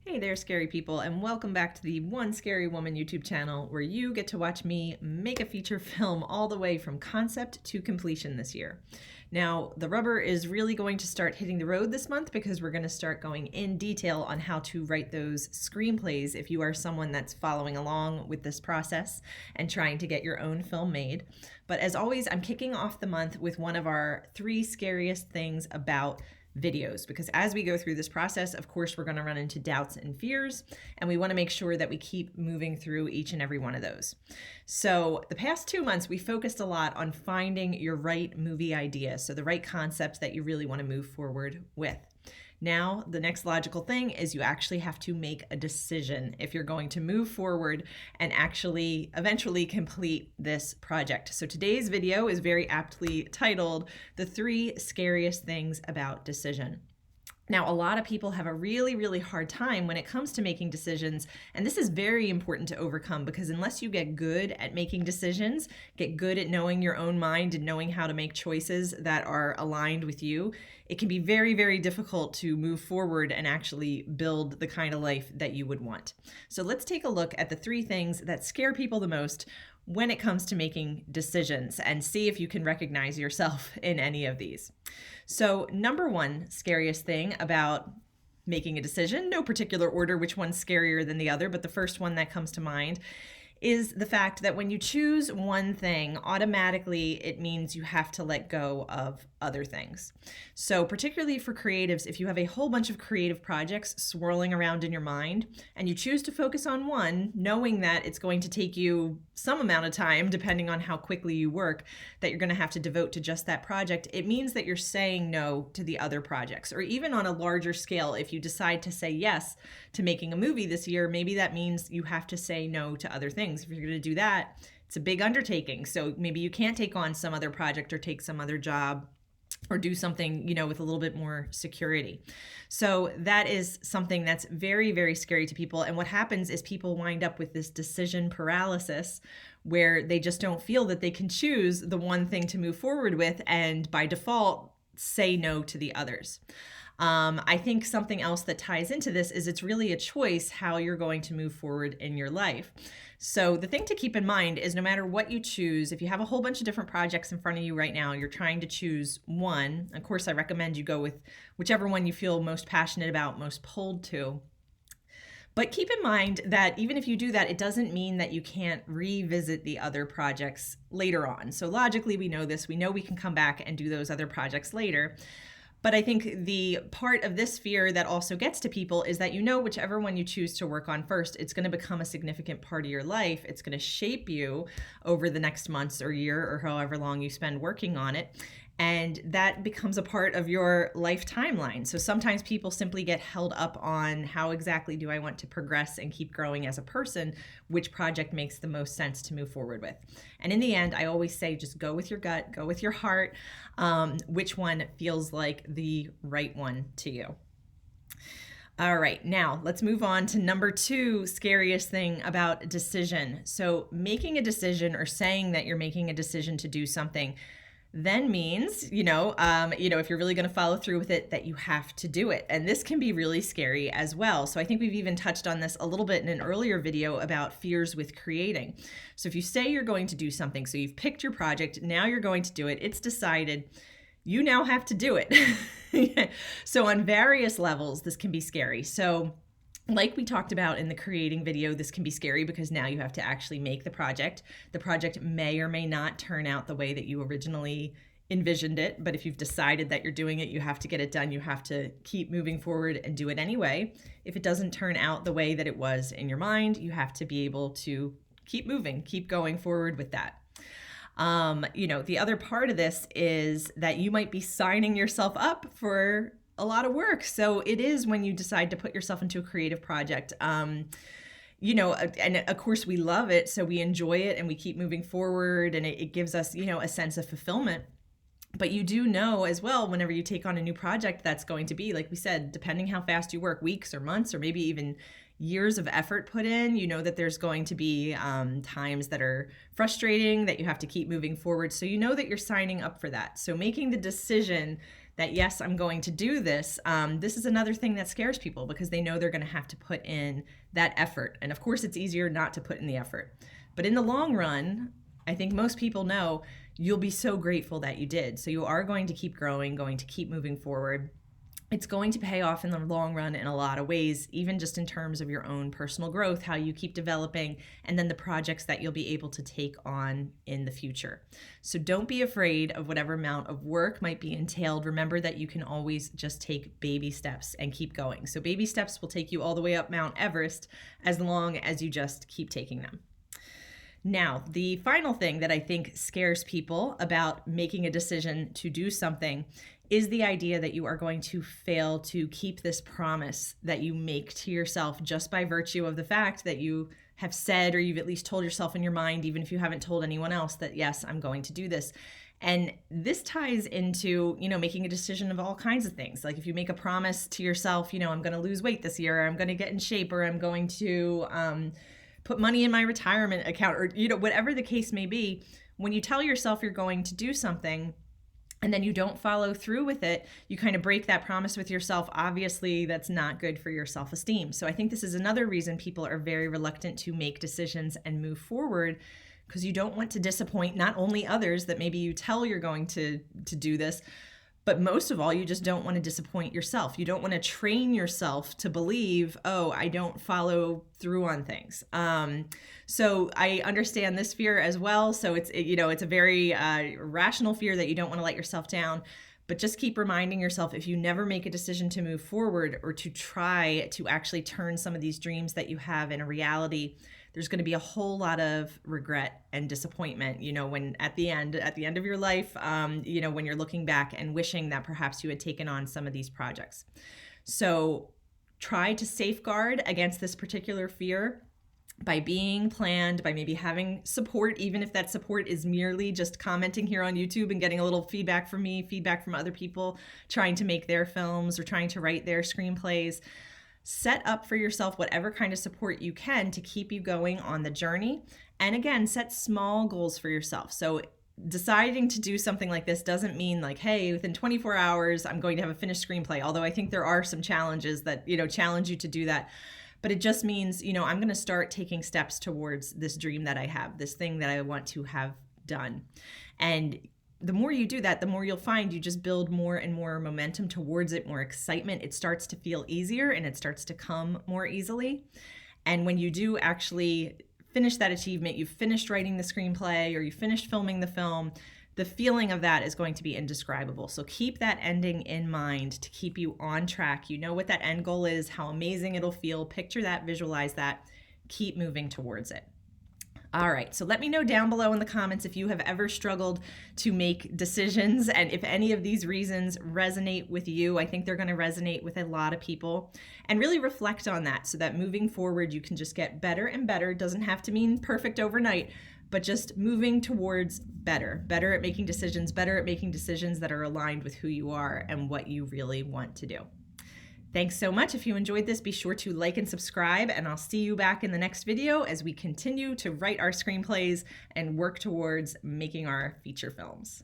Hey there, scary people, and welcome back to the One Scary Woman YouTube channel, where you get to watch me make a feature film all the way from concept to completion this year. Now, the rubber is really going to start hitting the road this month because we're going to start going in detail on how to write those screenplays if you are someone that's following along with this process and trying to get your own film made. But as always, I'm kicking off the month with one of our 3 scariest things about videos, because as we go through this process, of course, we're going to run into doubts and fears, and we want to make sure that we keep moving through each and every one of those. So the past 2 months, we focused a lot on finding your right movie idea, so the right concept that you really want to move forward with. Now, the next logical thing is you actually have to make a decision if you're going to move forward and actually eventually complete this project. So today's video is very aptly titled, The 3 Scariest Things About Decision. Now, a lot of people have a really hard time when it comes to making decisions, and this is very important to overcome because unless you get good at making decisions, get good at knowing your own mind and knowing how to make choices that are aligned with you, it can be very difficult to move forward and actually build the kind of life that you would want. So let's take a look at the 3 things that scare people the most when it comes to making decisions and see if you can recognize yourself in any of these. So number 1 scariest thing about making a decision, no particular order which one's scarier than the other, but the first one that comes to mind is the fact that when you choose one thing, automatically it means you have to let go of other things. So particularly for creatives, if you have a whole bunch of creative projects swirling around in your mind and you choose to focus on one, knowing that it's going to take you some amount of time, depending on how quickly you work, that you're going to have to devote to just that project, it means that you're saying no to the other projects. Or even on a larger scale, if you decide to say yes to making a movie this year, maybe that means you have to say no to other things. If you're going to do that, it's a big undertaking. So maybe you can't take on some other project or take some other job or do something, with a little bit more security. So that is something that's very scary to people. And what happens is people wind up with this decision paralysis where they just don't feel that they can choose the one thing to move forward with and by default say no to the others. I think something else that ties into this is it's really a choice how you're going to move forward in your life. So the thing to keep in mind is no matter what you choose, if you have a whole bunch of different projects in front of you right now, you're trying to choose one. Of course, I recommend you go with whichever one you feel most passionate about, most pulled to. But keep in mind that even if you do that, it doesn't mean that you can't revisit the other projects later on. So logically, we know this. We know we can come back and do those other projects later. But I think the part of this fear that also gets to people is that whichever one you choose to work on first, it's going to become a significant part of your life. It's going to shape you over the next months or year or however long you spend working on it. And that becomes a part of your life timeline. So sometimes people simply get held up on how exactly do I want to progress and keep growing as a person, which project makes the most sense to move forward with. And in the end, I always say just go with your gut, go with your heart, which one feels like the right one to you. All right, now let's move on to number 2 scariest thing about decision. So making a decision or saying that you're making a decision to do something then means, if you're really going to follow through with it, that you have to do it. And this can be really scary as well. So I think we've even touched on this a little bit in an earlier video about fears with creating. So if you say you're going to do something, so you've picked your project, now you're going to do it, it's decided, you now have to do it. So on various levels, this can be scary. So like we talked about in the creating video, this can be scary because now you have to actually make the project. The project may or may not turn out the way that you originally envisioned it, but if you've decided that you're doing it, you have to get it done. You have to keep moving forward and do it anyway. If it doesn't turn out the way that it was in your mind, you have to be able to keep moving, keep going forward with that. The other part of this is that you might be signing yourself up for a lot of work. So it is when you decide to put yourself into a creative project, and of course we love it. So we enjoy it and we keep moving forward and it gives us, a sense of fulfillment. But you do know as well, whenever you take on a new project, that's going to be, like we said, depending how fast you work, weeks or months, or maybe even years of effort put in, that there's going to be times that are frustrating, that you have to keep moving forward. So that you're signing up for that. So making the decision that, yes, I'm going to do this, this is another thing that scares people because they know they're going to have to put in that effort. And of course, it's easier not to put in the effort. But in the long run, I think most people know you'll be so grateful that you did. So you are going to keep growing, going to keep moving forward. It's going to pay off in the long run in a lot of ways, even just in terms of your own personal growth, how you keep developing, and then the projects that you'll be able to take on in the future. So don't be afraid of whatever amount of work might be entailed. Remember that you can always just take baby steps and keep going. So baby steps will take you all the way up Mount Everest as long as you just keep taking them. Now, the final thing that I think scares people about making a decision to do something is the idea that you are going to fail to keep this promise that you make to yourself just by virtue of the fact that you have said, or you've at least told yourself in your mind, even if you haven't told anyone else, that yes, I'm going to do this. And this ties into, making a decision of all kinds of things. Like if you make a promise to yourself, I'm going to lose weight this year, or I'm going to get in shape, or I'm going to put money in my retirement account, or whatever the case may be. When you tell yourself you're going to do something and then you don't follow through with it, you kind of break that promise with yourself. Obviously, that's not good for your self-esteem. So I think this is another reason people are very reluctant to make decisions and move forward, because you don't want to disappoint not only others that maybe you tell you're going to do this, but most of all, you just don't want to disappoint yourself. You don't want to train yourself to believe, oh, I don't follow through on things. So I understand this fear as well. So it's a very rational fear that you don't want to let yourself down. But just keep reminding yourself, if you never make a decision to move forward or to try to actually turn some of these dreams that you have in a reality, there's going to be a whole lot of regret and disappointment, when at the end of your life, when you're looking back and wishing that perhaps you had taken on some of these projects. So try to safeguard against this particular fear by being planned, by maybe having support, even if that support is merely just commenting here on YouTube and getting a little feedback from me, feedback from other people trying to make their films or trying to write their screenplays. Set up for yourself whatever kind of support you can to keep you going on the journey. And again, set small goals for yourself. So deciding to do something like this doesn't mean like, hey, within 24 hours, I'm going to have a finished screenplay. Although I think there are some challenges that, challenge you to do that. But it just means, I'm going to start taking steps towards this dream that I have, this thing that I want to have done. And the more you do that, the more you'll find you just build more and more momentum towards it, more excitement. It starts to feel easier and it starts to come more easily. And when you do actually finish that achievement, you've finished writing the screenplay or you finished filming the film, the feeling of that is going to be indescribable. So keep that ending in mind to keep you on track. You know what that end goal is, how amazing it'll feel. Picture that, visualize that, keep moving towards it. All right, so let me know down below in the comments if you have ever struggled to make decisions and if any of these reasons resonate with you. I think they're going to resonate with a lot of people. And really reflect on that so that moving forward you can just get better and better. It doesn't have to mean perfect overnight, but just moving towards better at making decisions, better at making decisions that are aligned with who you are and what you really want to do. Thanks so much. If you enjoyed this, be sure to like and subscribe, and I'll see you back in the next video as we continue to write our screenplays and work towards making our feature films.